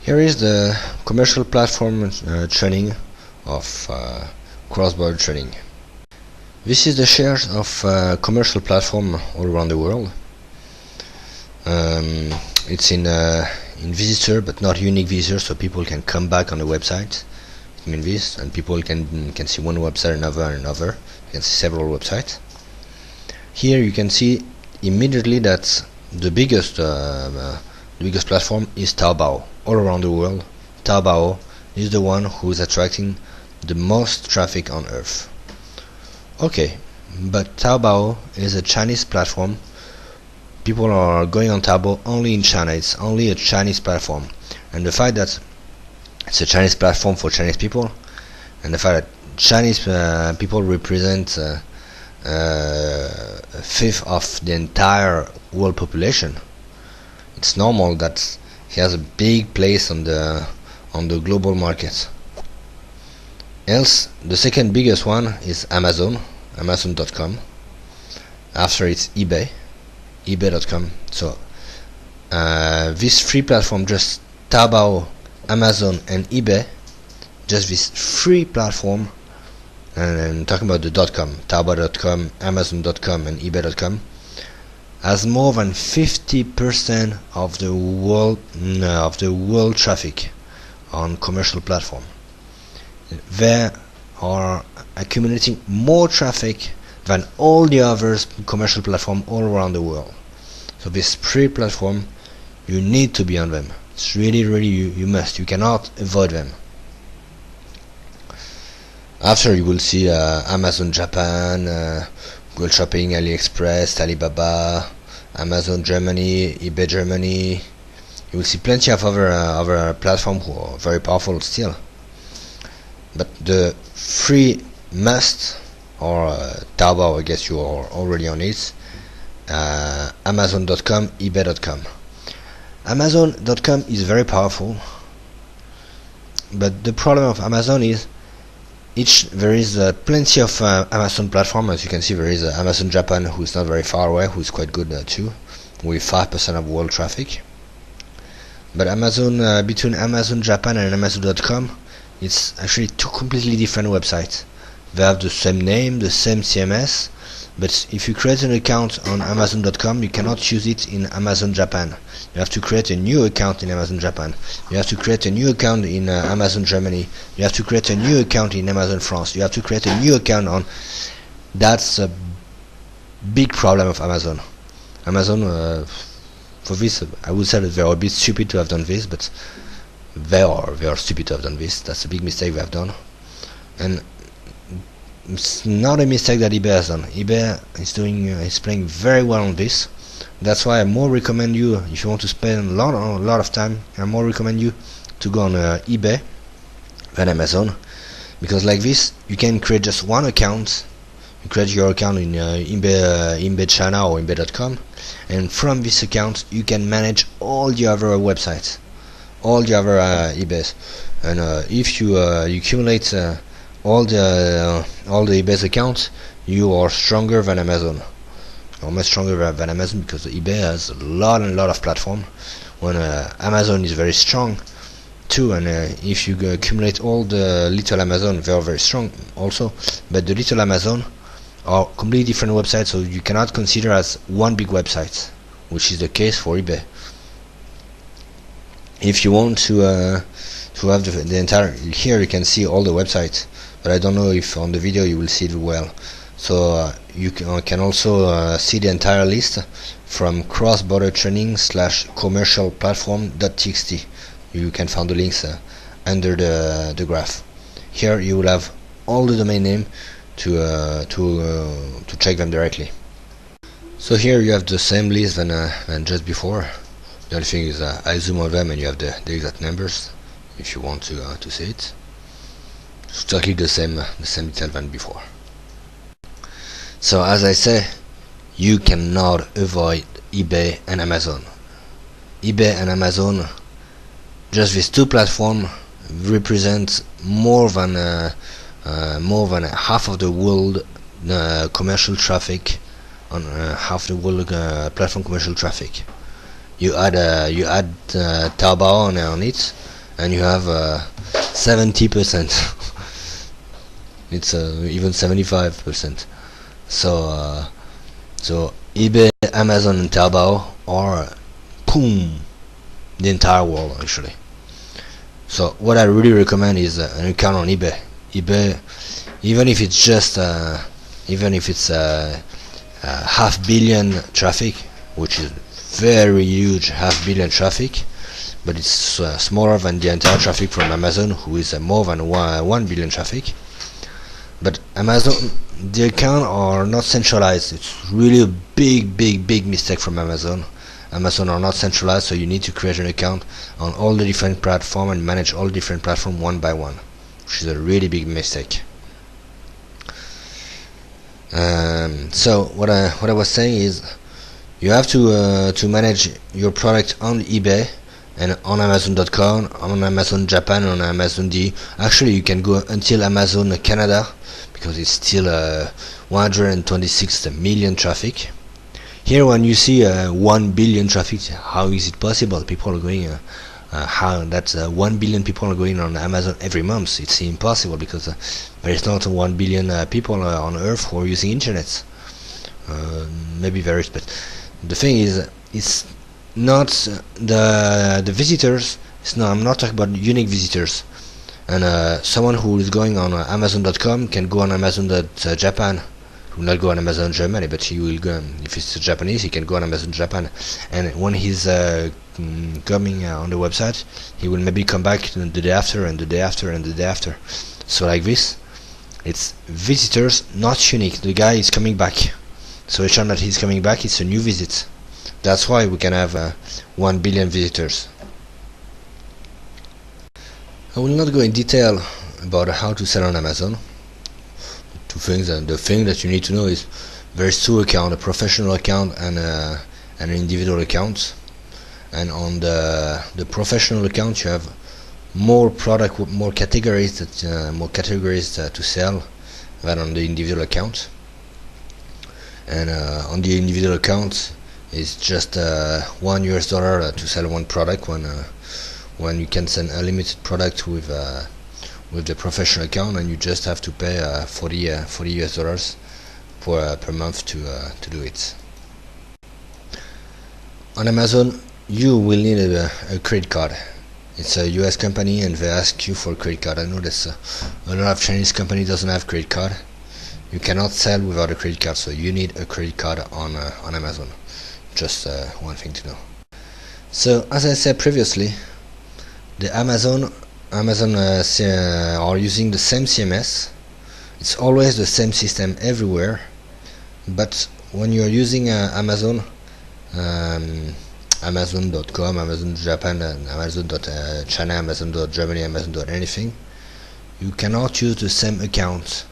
Here is the commercial platform training of cross-border trading. This is the shares of commercial platform all around the world. It's in visitor, but not unique visitor, so people can come back on the website. I mean this, and people can see one website, another. You can see several websites. Here you can see immediately that the biggest platform is Taobao. All around the world, Taobao is the one who is attracting the most traffic on earth. Okay, but Taobao is a Chinese platform. People are going on Taobao only in China. It's only a Chinese platform, and the fact that it's a Chinese platform for Chinese people, and the fact that Chinese people represent a fifth of the entire world population, it's normal that he has a big place on the global market. Else, the second biggest one is Amazon, Amazon.com. After it's eBay, eBay.com. So this three platform, just Taobao, Amazon, and eBay, just this free platform, and I'm talking about the .com, Taobao.com, Amazon.com, and eBay.com, has more than 50% of the world traffic on commercial platform. They are accumulating more traffic than all the other commercial platform all around the world. So this free platform, you need to be on them. It's really you must. You cannot avoid them. After you will see Amazon Japan, Google Shopping, AliExpress, Alibaba, Amazon Germany, eBay Germany. You will see plenty of other platforms who are very powerful still. But the free must, or Taobao, I guess you are already on it, Amazon.com, eBay.com. Amazon.com is very powerful, but the problem of Amazon is there is plenty of Amazon platform. As you can see, there is Amazon Japan, who is not very far away, who is quite good too, with 5% of world traffic. But Amazon, between Amazon Japan and Amazon.com, it's actually two completely different websites. They have the same name, the same CMS, but if you create an account on Amazon.com, you cannot use it in Amazon Japan. You have to create a new account in Amazon Japan. You have to create a new account in Amazon Germany. You have to create a new account in Amazon France. You have to create a new account on... That's a big problem of Amazon. Amazon, for this, I would say that they are a bit stupid to have done this, but they are stupid to have done this. That's a big mistake they have done. And it's not a mistake that eBay has done. eBay is playing very well on this. That's why I more recommend you, if you want to spend a lot of time, I more recommend you to go on eBay than Amazon, because like this you can create just one account. You create your account in eBay China or eBay.com, and from this account you can manage all the other websites, all the other eBays. And if you accumulate all the eBay's accounts, you are stronger than Amazon. Much stronger than Amazon, because eBay has a lot of platform, when Amazon is very strong too. And if you accumulate all the little Amazon, they are very strong also, but the little Amazon are completely different websites, so you cannot consider as one big website, which is the case for eBay. If you want to have the entire, here you can see all the websites, but I don't know if on the video you will see it well. So you can also see the entire list from crossbordertraining/commercialplatform.txt. You can find the links under the graph. Here you will have all the domain name to check them directly. So here you have the same list than just before. The only thing is I zoom on them and you have the exact numbers if you want to see it. It's totally the same detail than before. So as I say, you cannot avoid eBay and Amazon. eBay and Amazon, just these two platforms, represent more than half of the world commercial traffic, on half the world platform commercial traffic. You add Taobao on it, and you have 70%. It's even 75%. So eBay, Amazon, and Taobao are boom, the entire world actually. So what I really recommend is an account on eBay. eBay, even if it's just half billion traffic, which is very huge, half billion traffic, but it's smaller than the entire traffic from Amazon, who is more than 1 billion traffic. But Amazon, the account are not centralized. It's really a big mistake from Amazon. Amazon are not centralized, so you need to create an account on all the different platforms and manage all different platforms one by one, which is a really big mistake. So what I was saying is, you have to manage your product on eBay and on Amazon.com, on Amazon Japan, on Amazon D. Actually, you can go until Amazon Canada, because it's still 126 million traffic. Here, when you see 1 billion traffic, how is it possible? People are going, how that's 1 billion people are going on Amazon every month. It's impossible, because there is not 1 billion people on Earth who are using internet. Maybe there is, but the thing is, it's not the visitors. I'm not talking about unique visitors. And someone who is going on Amazon.com can go on Amazon.Japan. He will not go on Amazon Germany, but he will go. If it's Japanese, he can go on Amazon Japan. And when he's coming on the website, he will maybe come back the day after, and the day after, and the day after. So like this, it's visitors, not unique. The guy is coming back. So each time that he's coming back, it's a new visit. That's why we can have 1 billion visitors. I will not go in detail about how to sell on Amazon. Two things, and the thing that you need to know is there's two accounts: a professional account and an individual account. And on the professional account, you have more product, more categories to sell than on the individual account. And on the individual account, it's just $1 to sell one product, when you can sell a limited product with the professional account, and you just have to pay $40 per month to do it. On Amazon, you will need a credit card. It's a US company, and they ask you for a credit card. I know that a lot of Chinese company doesn't have credit card. You cannot sell without a credit card, so you need a credit card on Amazon. Just one thing to know. So as I said previously, the Amazon are using the same CMS. It's always the same system everywhere, but when you are using Amazon, Amazon.com, Amazon Japan, and Amazon.China, Amazon.Germany, Amazon.anything, you cannot use the same account.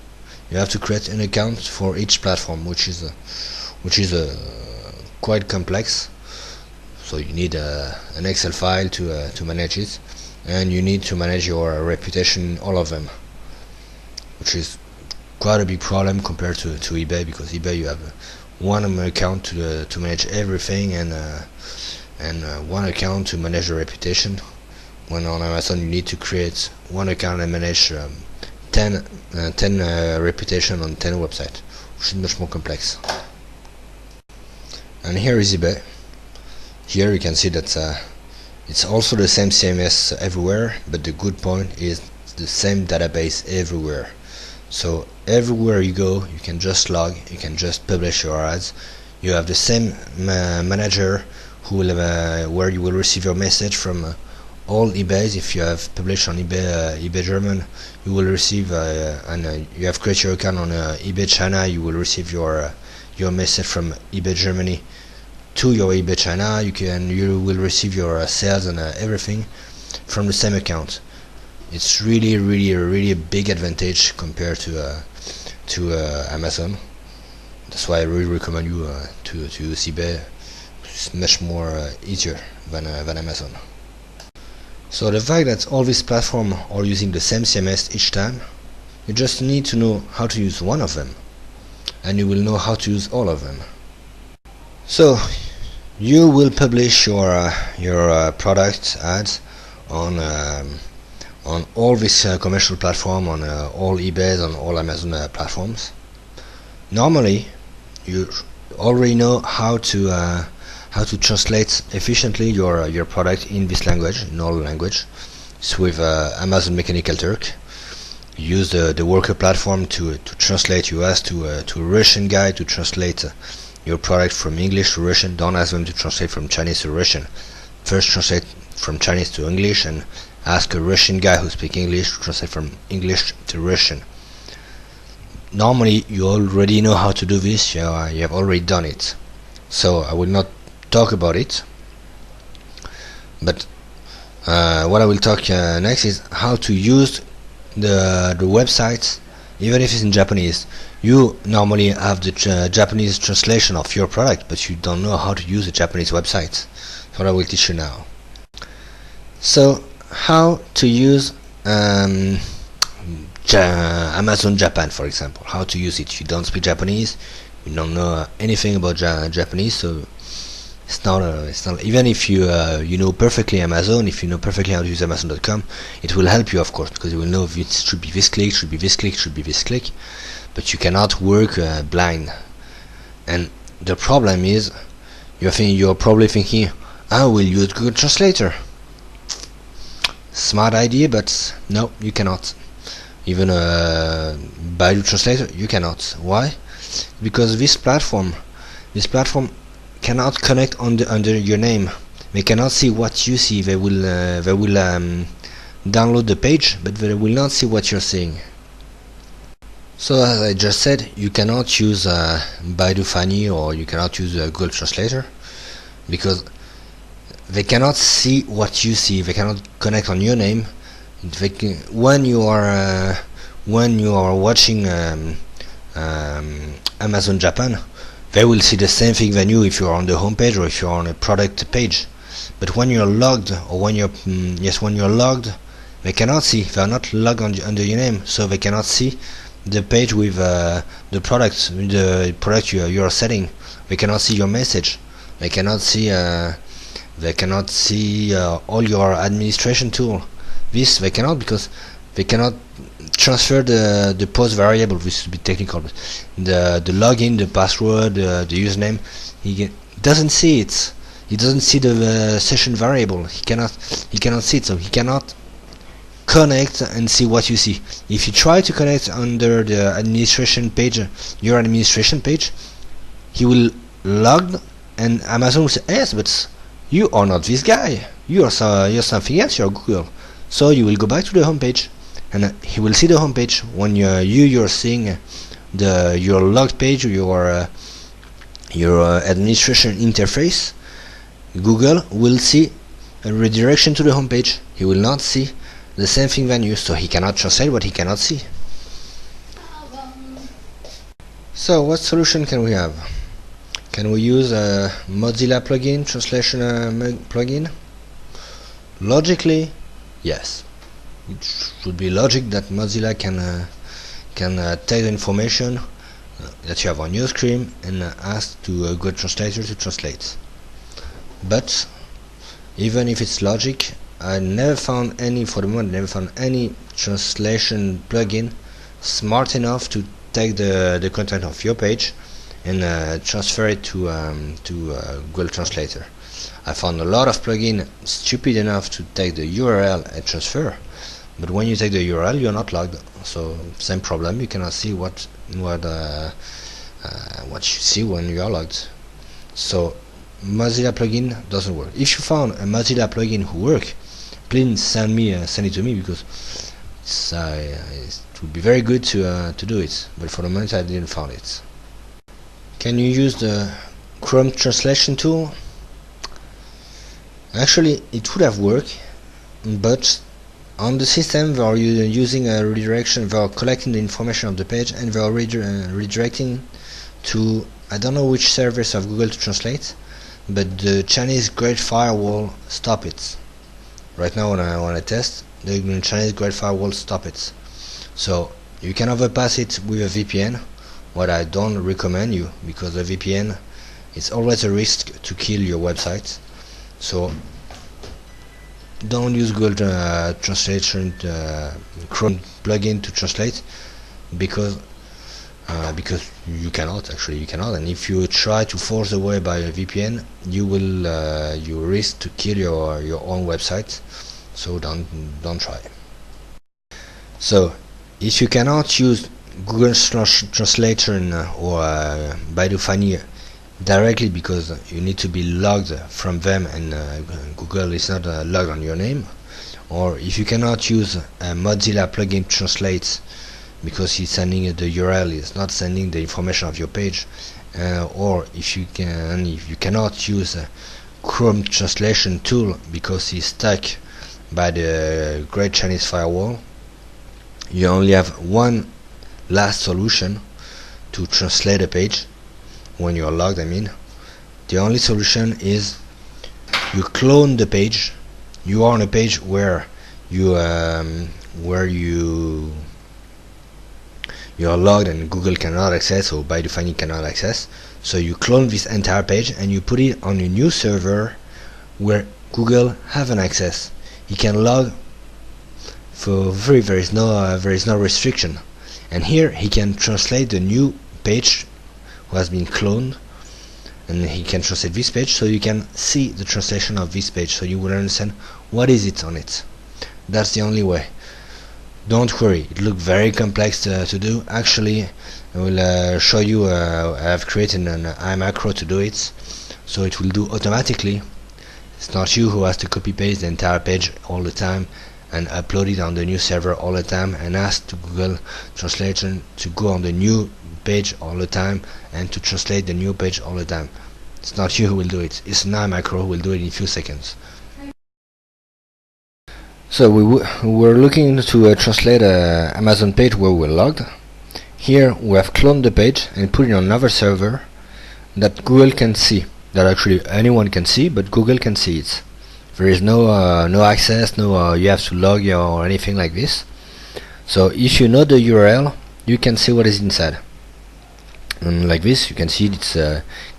You have to create an account for each platform, which is quite complex. So you need an Excel file to manage it, and you need to manage your reputation in all of them, which is quite a big problem compared to eBay, because eBay you have one account to manage everything, and one account to manage the reputation. When on Amazon you need to create one account and manage 10 reputation on 10 websites, which is much more complex. And here is eBay. Here you can see that it's also the same CMS everywhere, but the good point is the same database everywhere. So everywhere you go, you can just log, you can just publish your ads. You have the same manager who will where you will receive your message from all eBays. If you have published on eBay German, you will receive and you have created your account on eBay China, you will receive your message from eBay Germany to your eBay China. You will receive your sales and everything from the same account. It's really a big advantage compared to Amazon. That's why I really recommend you to use eBay. It's much more easier than Amazon. So the fact that all these platforms are using the same CMS each time, you just need to know how to use one of them, and you will know how to use all of them. So you will publish your product ads on all this commercial platform, on all eBay, on all Amazon platforms. Normally, you already know how to translate efficiently your product in this language, in all language. So with Amazon Mechanical Turk, you use the worker platform to translate. You ask to a Russian guy to translate your product from English to Russian. Don't ask them to translate from Chinese to Russian. First translate from Chinese to English, and ask a Russian guy who speaks English to translate from English to Russian. Normally, you already know how to do this. You have already done it, so I will not talk about it. But what I will talk next is how to use the website, even if it's in Japanese. You normally have the Japanese translation of your product, but you don't know how to use a Japanese website. So what I will teach you now. So how to use Amazon Japan, for example. How to use it. You don't speak Japanese, you don't know anything about Japanese, so it's not even if you know perfectly Amazon, if you know perfectly how to use Amazon.com, it will help you, of course, because you will know if it should be this click, should be this click, should be this click, but you cannot work blind. And the problem is, you're probably thinking, I will use Google Translator. Smart idea, but no, you cannot. Even Baidu Translator, you cannot. Why? Because this platform cannot connect under your name. They cannot see what you see. They will download the page, but they will not see what you're seeing. So as I just said, you cannot use Baidu Fani, or you cannot use Google Translator, because they cannot see what you see. They cannot connect on your name. When you are watching Amazon Japan, they will see the same thing than you if you are on the home page or if you are on a product page. But when you're logged, or when you're logged, they cannot see. They are not logged under your name, so they cannot see the page with the product you are setting. They cannot see your message. They cannot see all your administration tool. This they cannot, because they cannot transfer the post variable. This would be technical, but the login, the password, the username, he doesn't see it. He doesn't see the session variable. He cannot see it, so he cannot connect and see what you see. If you try to connect under the administration page, your administration page, he will log, and Amazon will say, yes, but you are not this guy. You're something else. You're Google. So you will go back to the home page, and he will see the home page. When you're seeing your logged page, your administration interface, Google will see a redirection to the home page. He will not see the same thing than you, so he cannot translate what he cannot see. So what solution can we have? Can we use a Mozilla plugin, translation plugin? Logically, yes. It should be logic that Mozilla can take the information that you have on your screen and ask to a Google Translator to translate. But even if it's logic, I never found any translation plugin smart enough to take the content of your page and transfer it to Google Translator. I found a lot of plugins stupid enough to take the URL and transfer, but when you take the URL, you're not logged. So same problem. You cannot see what you see when you are logged. So Mozilla plugin doesn't work. If you found a Mozilla plugin who work, please send it to me, because it would be very good to do it. But for the moment, I didn't find it. Can you use the Chrome translation tool? Actually, it would have worked, but on the system they are using a redirection. They are collecting the information of the page, and they are redirecting to, I don't know which service of Google to translate, but the Chinese Great Firewall stop it. Right now when I test, the Chinese Great Firewall stop it. So you can overpass it with a VPN, what I don't recommend you, because the VPN is always a risk to kill your website. So don't use Google Translation Chrome plugin to translate, because you cannot, and if you try to force the way by a VPN, you risk to kill your own website. So don't try. So if you cannot use Google Translation or Baidu Fani directly, because you need to be logged from them, and Google is not logged on your name, or if you cannot use Mozilla plugin Translate because it's sending the URL, it's not sending the information of your page, or if you cannot use Chrome translation tool because it's stuck by the Great Chinese Firewall, you only have one last solution to translate a page when you're logged. The only solution is you clone the page. You are on a page where you're logged and Google cannot access, or Baidu Fani cannot access. So you clone this entire page and you put it on a new server where Google have an access. You can log for free. There is no restriction, and here he can translate the new page who has been cloned, and he can translate this page, so you can see the translation of this page, so you will understand what is it on it. That's the only way. Don't worry, it looks very complex to do. Actually, I will show you. I have created an iMacro to do it, so it will do automatically. It's not you who has to copy paste the entire page all the time and upload it on the new server all the time, and ask to Google Translation to go on the new page all the time and to translate the new page all the time. It's not you who will do it. It's an iMacro who will do it in a few seconds. So we were looking to translate a Amazon page where we're logged. Here we have cloned the page and put it on another server that Google can see, that actually anyone can see, but Google can see it. There is no access, you have to log or anything like this. So if you know the URL, you can see what is inside. And like this, you can see it's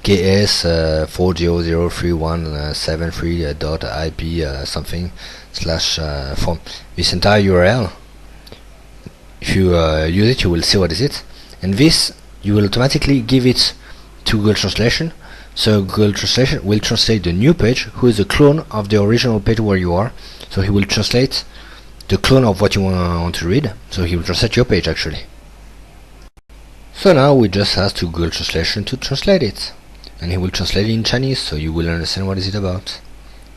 ks 4003173.ip something / form. This entire URL, if you use it, you will see what is it, and this you will automatically give it to Google Translation. So Google Translation will translate the new page, who is a clone of the original page where you are. So he will translate the clone of what you want to read. So he will translate your page actually. So now we just ask to Google Translation to translate it, and he will translate it in Chinese, so you will understand what is it about.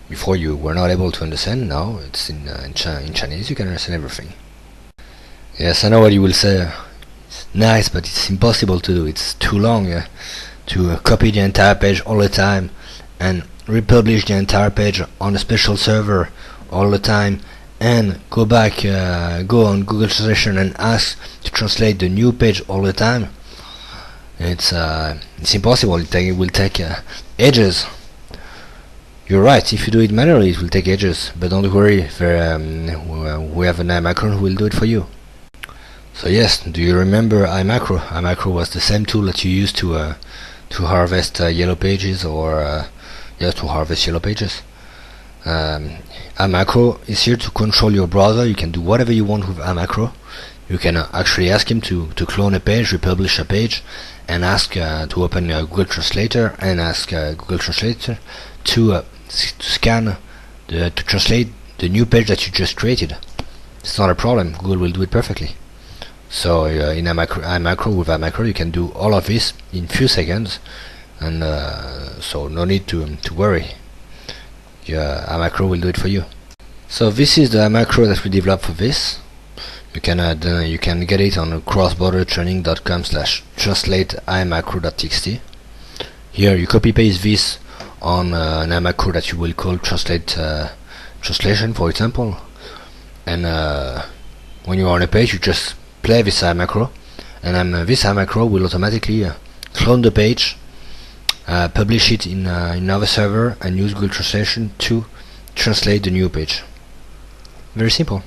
Before you were not able to understand, now it's in Chinese, you can understand everything. Yes, I know what you will say. It's nice, but it's impossible to do. It's too long to copy the entire page all the time and republish the entire page on a special server all the time, and go back, go on Google Translation and ask to translate the new page all the time. It's impossible. It will take ages. You're right, if you do it manually it will take ages, but don't worry, we have an iMacro who will do it for you. So yes, do you remember iMacro? iMacro was the same tool that you used to harvest yellow pages, or to harvest yellow pages. iMacro is here to control your browser. You can do whatever you want with iMacro. You can actually ask him to clone a page, republish a page, and ask to open Google Translator, and ask Google Translator to scan, to translate the new page that you just created. It's not a problem. Google will do it perfectly. So in iMacro, with iMacro, you can do all of this in few seconds, and so no need to worry. iMacro will do it for you. So this is the iMacro that we developed for this. You can get it on crossbordertraining.com/translate-imacro.txt. Here you copy paste this on an iMacro that you will call translation, for example, and when you are on a page, you just play this iMacro, and this iMacro will automatically clone the page, publish it in another server, and use Google Translation to translate the new page. Very simple.